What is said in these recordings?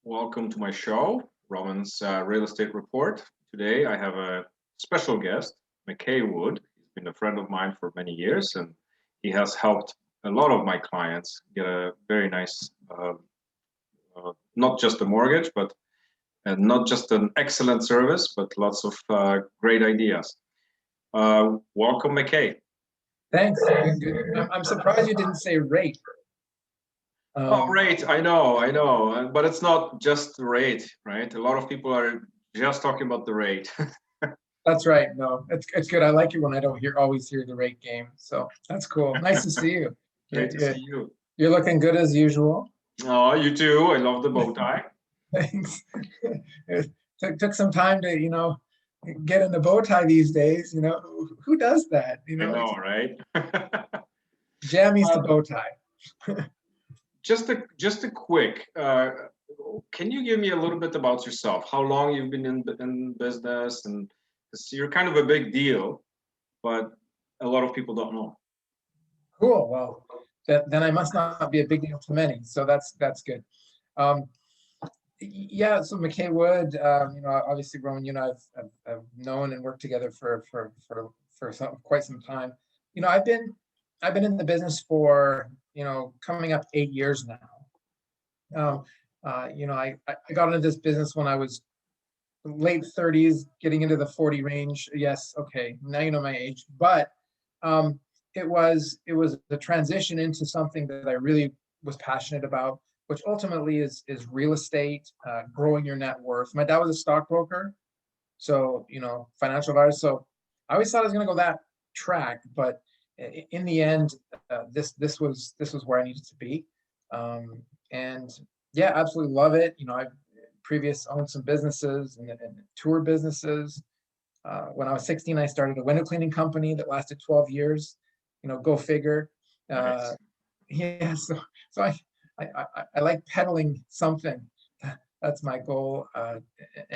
Welcome to my show, Roman's Real Estate Report. Today I have a special guest, McKay Wood. He's been a friend of mine for many years, and he has helped a lot of my clients get a very nice, not just a mortgage, but not just an excellent service, but lots of great ideas. Welcome, McKay. Thanks. I'm surprised you didn't say rate. Oh, rate, I know, but it's not just the rate, right? A lot of people are just talking about the rate. That's right. No, it's good. I like it when I don't always hear the rate game. So that's cool. Nice to see you. Great to see you. You're looking good as usual. Oh, you too. I love the bow tie. Thanks. It took some time to, get in the bow tie these days. Who does that? I know, right? Jammies to bow tie. Just a quick. Can you give me a little bit about yourself? How long you've been in business, and 'cause you're kind of a big deal, but a lot of people don't know. Cool. Well, then I must not be a big deal to many. So that's good. Yeah. So McKay Wood, obviously Roman, I've known and worked together for quite some time. I've been in the business for coming up 8 years now. I got into this business when I was late 30s, getting into the 40 range. Yes, okay, now you know my age. But it was the transition into something that I really was passionate about, which ultimately is real estate, growing your net worth. My dad was a stockbroker, so financial advisor. So I always thought I was going to go that track, but in the end, this was where I needed to be, and yeah, absolutely love it. I owned some businesses and tour businesses. When I was 16, I started a window cleaning company that lasted 12 years. Go figure. Nice. Yeah, so I like peddling something. That's my goal,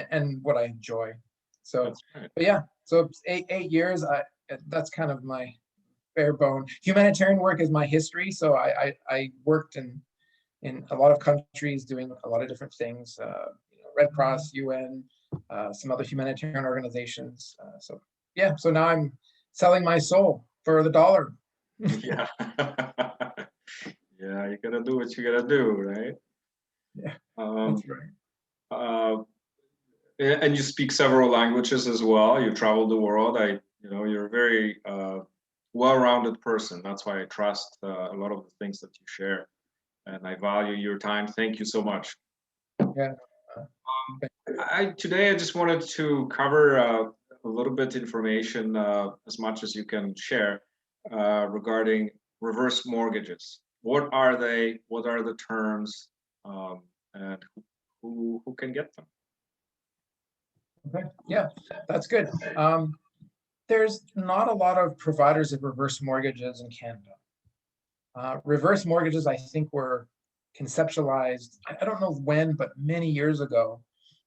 and what I enjoy. So, Right. but yeah, so 8 years. That's kind of my bare bone. Humanitarian work is my history. So I worked in a lot of countries doing a lot of different things. Red Cross, UN, some other humanitarian organizations. So yeah, so now I'm selling my soul for the dollar. Yeah. Yeah, you gotta do what you gotta do, right? Yeah, Um, that's right. uh, and you speak several languages as well. You travel the world. You're a very well-rounded person. That's why I trust a lot of the things that you share, and I value your time. Thank you so much. Yeah. Today I just wanted to cover a little bit information, as much as you can share, regarding reverse mortgages. What are they? What are the terms? And who can get them? Okay. Yeah, that's good. There's not a lot of providers of reverse mortgages in Canada. Reverse mortgages, I think, were conceptualized, I don't know when, but many years ago.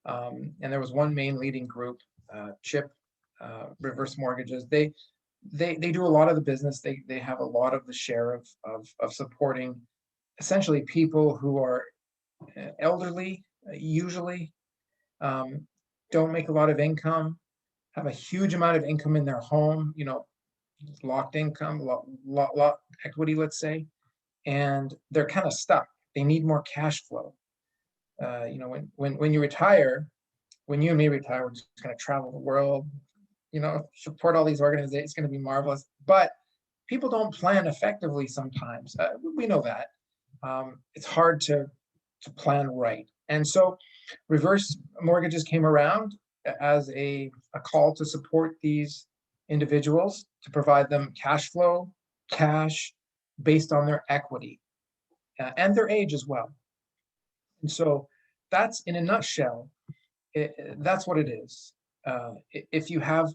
And there was one main leading group, CHIP, reverse mortgages. They do a lot of the business. They have a lot of the share of supporting essentially people who are elderly, usually, don't make a lot of income, have a huge amount of income in their home, locked income, lot equity, let's say, and they're kind of stuck. They need more cash flow. When you retire, when you and me retire, we're just going to travel the world, support all these organizations. It's going to be marvelous. But people don't plan effectively sometimes. We know that. It's hard to plan right. And so reverse mortgages came around as a call to support these individuals, to provide them cash flow, cash based on their equity, and their age as well. And so that's, in a nutshell, that's what it is. If you have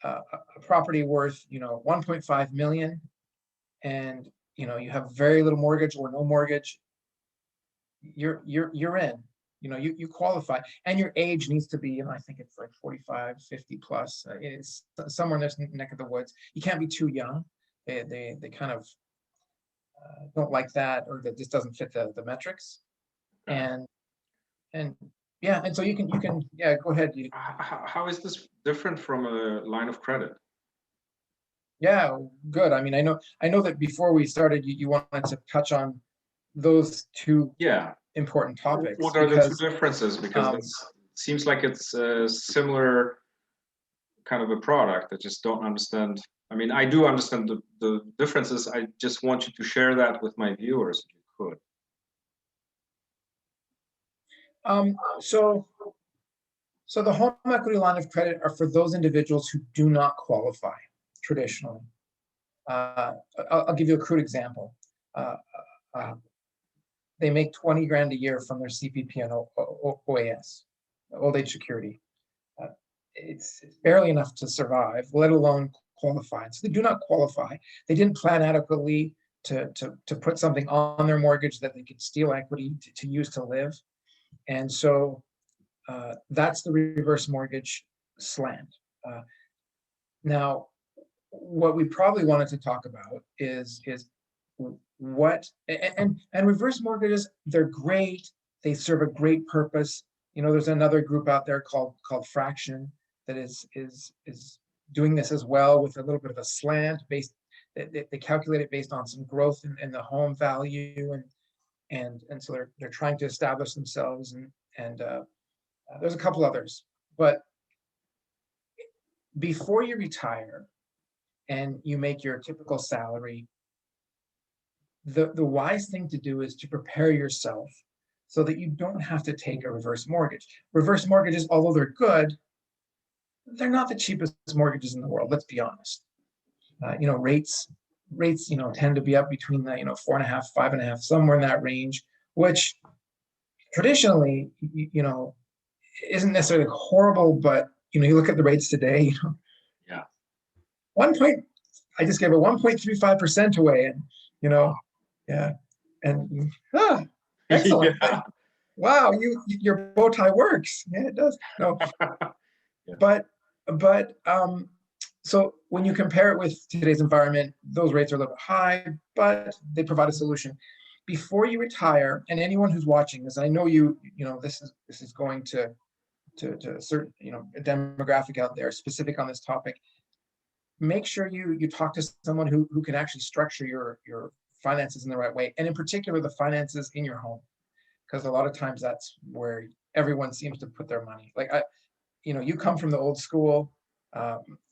a property worth 1.5 million, and you have very little mortgage or no mortgage, you're in. You qualify, and your age needs to be, I think it's like 45, 50 plus. It's somewhere in this neck of the woods. You can't be too young. They kind of don't like that, or that just doesn't fit the metrics. And and yeah, and so you can, yeah, go ahead. How is this different from a line of credit? Yeah, good. I mean, I know that before we started, you wanted to touch on those two Yeah. important topics. What are the two because differences? Because um, it seems like it's a similar kind of a product. I just don't understand. I mean, I do understand the differences. I just want you to share that with my viewers if you could. so the home equity line of credit are for those individuals who do not qualify traditionally. I'll give you a crude example. Uh, they make 20 grand a year from their CPP and OAS, old age security. It's barely enough to survive, let alone qualify. So they do not qualify. They didn't plan adequately to put something on their mortgage that they could steal equity to use to live. And so that's the reverse mortgage slant. Now, what we probably wanted to talk about is what, and reverse mortgages, they're great. They serve a great purpose. You know, there's another group out there called Fraction that is doing this as well, with a little bit of a slant based. They calculate it based on some growth in the home value, and so they're trying to establish themselves, and there's a couple others. But before you retire and you make your typical salary, the wise thing to do is to prepare yourself so that you don't have to take a reverse mortgage. Reverse mortgages, although they're good, they're not the cheapest mortgages in the world. Let's be honest. You know, rates, you know, tend to be up between the, 4.5, 5.5, somewhere in that range, which traditionally, isn't necessarily horrible, but you look at the rates today. Yeah. I just gave a 1.35% away, and yeah, and excellent. Yeah. Wow, your bow tie works. Yeah, it does. No, Yeah. but so when you compare it with today's environment, those rates are a little bit high, but they provide a solution. Before you retire, and anyone who's watching this, I know this is going to a certain a demographic out there specific on this topic. Make sure you talk to someone who can actually structure your finances in the right way, and in particular the finances in your home, because a lot of times that's where everyone seems to put their money. Like you come from the old school.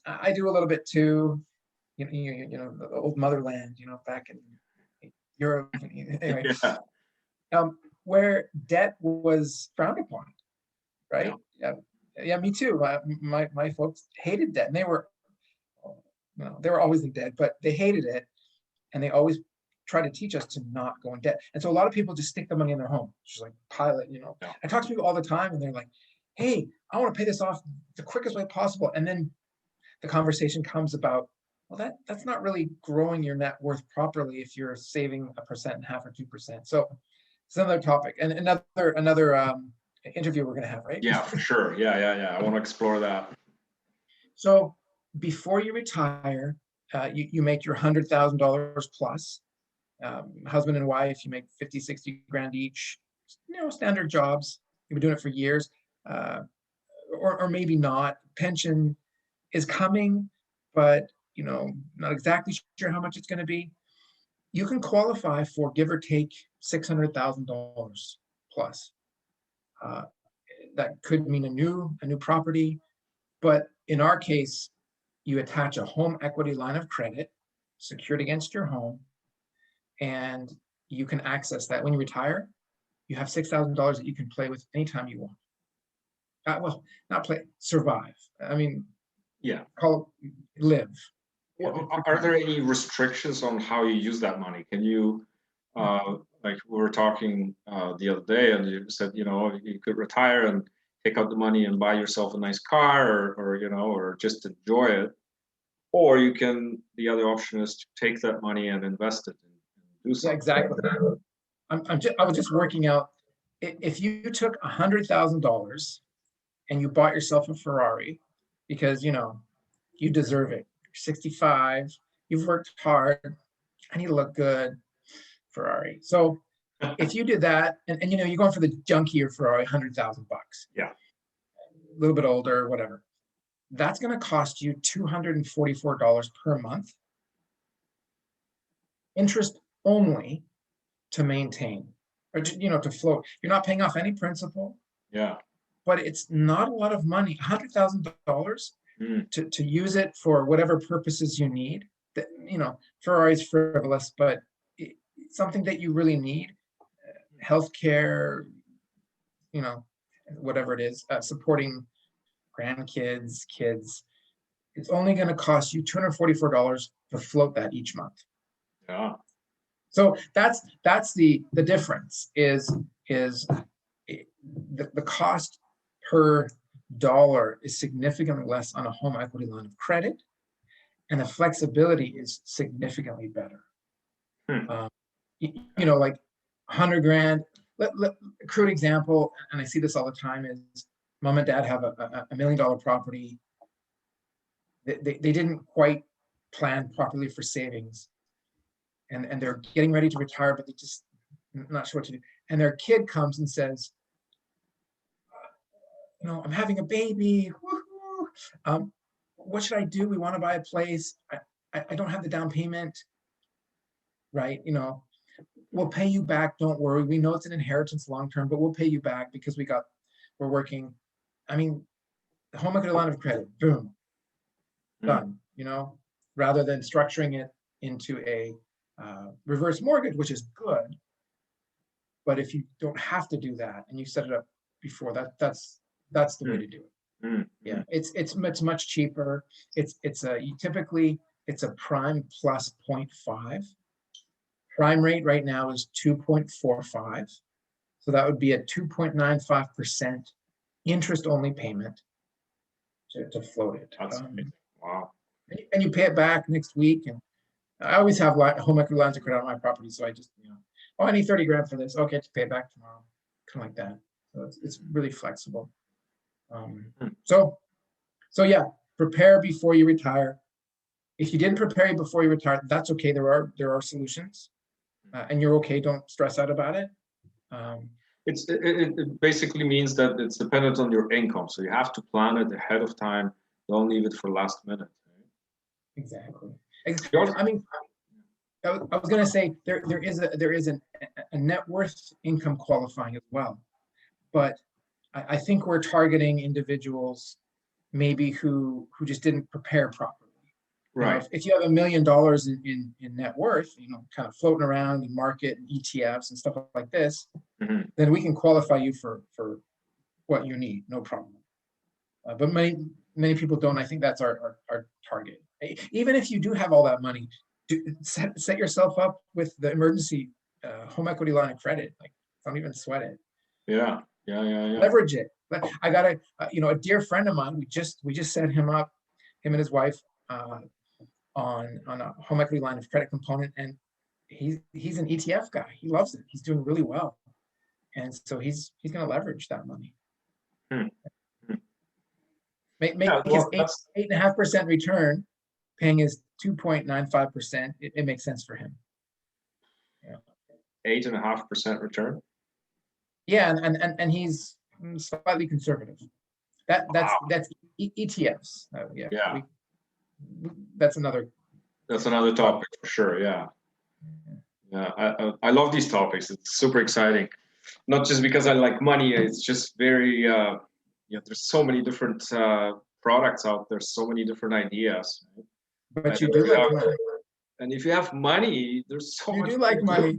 I do a little bit too. The old motherland. Back in Europe. Anyway, Yeah. where debt was frowned upon, right? Yeah, me too. My folks hated debt, and they were always in debt, but they hated it, and they always try to teach us to not go in debt. And so a lot of people just stick the money in their home, just like pile it. Yeah. I talk to people all the time, and they're like, "Hey, I want to pay this off the quickest way possible," and then the conversation comes about, well, that's not really growing your net worth properly if you're saving 1.5% or 2%. So it's another topic, and another interview we're going to have, right? Yeah, for sure. Yeah. I want to explore that. So before you retire, you make your $100,000 plus. Husband and wife, you make 50, 60 grand each. Standard jobs. You've been doing it for years, or maybe not. Pension is coming, but not exactly sure how much it's going to be. You can qualify for, give or take, $600,000 plus. That could mean a new property, but in our case, you attach a home equity line of credit secured against your home, and you can access that when you retire. You have $6,000 that you can play with anytime you want. Well, not play, survive. I mean, Yeah. Live. Are there any restrictions on how you use that money? Can you, like we were talking the other day, and you said, you could retire and take out the money and buy yourself a nice car, or just enjoy it. Or you can, the other option is to take that money and invest it and do something. Yeah, exactly. I was just working out, if you took $100,000 and you bought yourself a Ferrari because you deserve it. You're 65, you've worked hard, I need to look good, Ferrari. So if you did that, and you know, you're going for the junkier for $100,000, Yeah. a little bit older, whatever, that's going to cost you $244 per month, interest only, to maintain, or to, you know, to float. You're not paying off any principal, Yeah. but it's not a lot of money. $100,000 to use it for whatever purposes you need. That, you know, Ferrari's frivolous, but something that you really need, healthcare, you know, whatever it is, supporting grandkids, kids. It's only going to cost you $244 to float that each month. Yeah. So that's the difference is the cost per dollar is significantly less on a home equity line of credit, and the flexibility is significantly better. You know, like 100 grand. A crude example, and I see this all the time, is mom and dad have a $1 million property. They didn't quite plan properly for savings, and they're getting ready to retire, but they just not sure what to do. And their kid comes and says, you know, I'm having a baby. Woohoo! What should I do? We want to buy a place. I don't have the down payment, right? You know, we'll pay you back. Don't worry. We know it's an inheritance long term, but we'll pay you back because we're working. I mean, the home equity line of credit, boom, done. You know, rather than structuring it into a reverse mortgage, which is good. But if you don't have to do that and you set it up before, that's the way to do it. Yeah, it's much cheaper. Typically it's a prime plus 0.5. Prime rate right now is 2.45. So that would be a 2.95% interest only payment to float it. That's amazing. Wow. And you pay it back next week. And I always have home equity lines of credit on my property, so I just, you know, oh, I need 30 grand for this. Okay, to pay it back tomorrow, kind of like that. So it's really flexible. So yeah, prepare before you retire. If you didn't prepare before you retire, that's okay. There are solutions, and you're okay. Don't stress out about it. It basically means that it's dependent on your income, so you have to plan it ahead of time. Don't leave it for last minute. Exactly. I mean, I was going to say there is a net worth income qualifying as well, but I think we're targeting individuals maybe who just didn't prepare properly. Right. You know, if you have $1 million in net worth, you know, kind of floating around in market and ETFs and stuff like this, then we can qualify you for what you need, no problem. But many people don't. I think that's our target. Even if you do have all that money, set yourself up with the emergency home equity line of credit. Like, don't even sweat it. Yeah. Leverage it. I got a dear friend of mine. We just set him up, him and his wife, on a home equity line of credit component, and he's an ETF guy. He loves it. He's doing really well, and so he's going to leverage that money. Make his 8.5% return, paying his 2.95%. It makes sense for him. Yeah. 8.5% return. Yeah, and he's slightly conservative. That's ETFs. Yeah. That's another topic for sure. Yeah. I love these topics. It's super exciting. Not just because I like money. It's just very there's so many different products out there, so many different ideas. Right? But you do like money. And if you have money, there's so much. You do like money.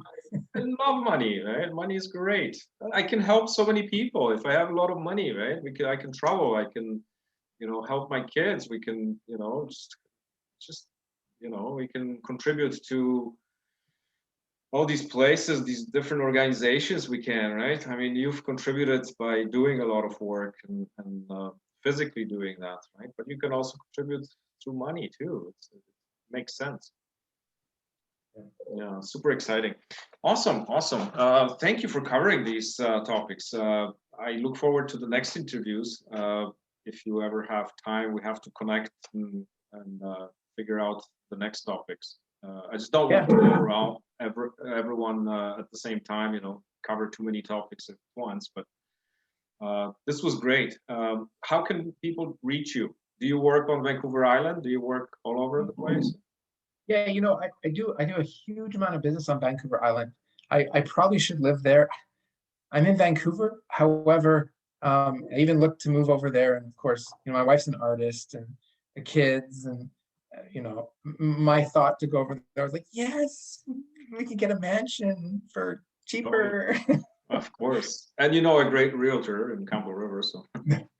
I love money, right? Money is great. I can help so many people if I have a lot of money, right? I can travel. I can, help my kids. We can, we can contribute to all these places, these different organizations. We can, right? I mean, you've contributed by doing a lot of work and physically doing that, right? But you can also contribute through money too. It makes sense. Yeah, super exciting. Awesome. Thank you for covering these topics. I look forward to the next interviews. If you ever have time, we have to connect and figure out the next topics. I just don't want to go around everyone at the same time, cover too many topics at once. But this was great. How can people reach you? Do you work on Vancouver Island? Do you work all over the place? Yeah, I do a huge amount of business on Vancouver Island. I probably should live there. I'm in Vancouver. However, I even looked to move over there. And of course, my wife's an artist and the kids and, my thought to go over there, I was like, yes, we could get a mansion for cheaper. Of course. And a great realtor in Campbell River, so.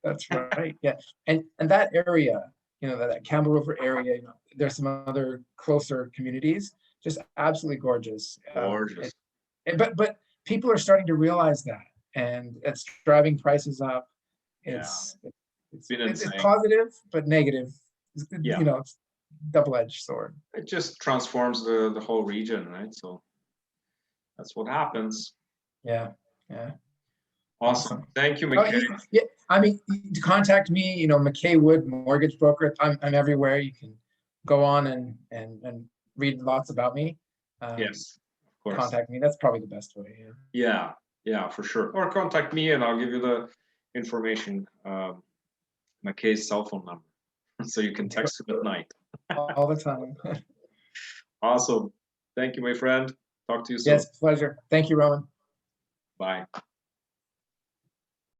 That's right. Yeah. And that area, that Campbell River area, there's some other closer communities, just absolutely gorgeous. Gorgeous. But people are starting to realize that, and it's driving prices up. It's positive, but negative. Yeah. It's double-edged sword. It just transforms the whole region, right? So that's what happens. Yeah. Awesome. Thank you, McKay. Yeah, to contact me, McKay Wood, mortgage broker. I'm everywhere. You can go on and read lots about me. Yes, of course. Contact me. That's probably the best way. Yeah, for sure. Or contact me and I'll give you the information, McKay's cell phone number, so you can text him at night. All the time. Awesome. Thank you, my friend. Talk to you soon. Yes, pleasure. Thank you, Roman. Bye.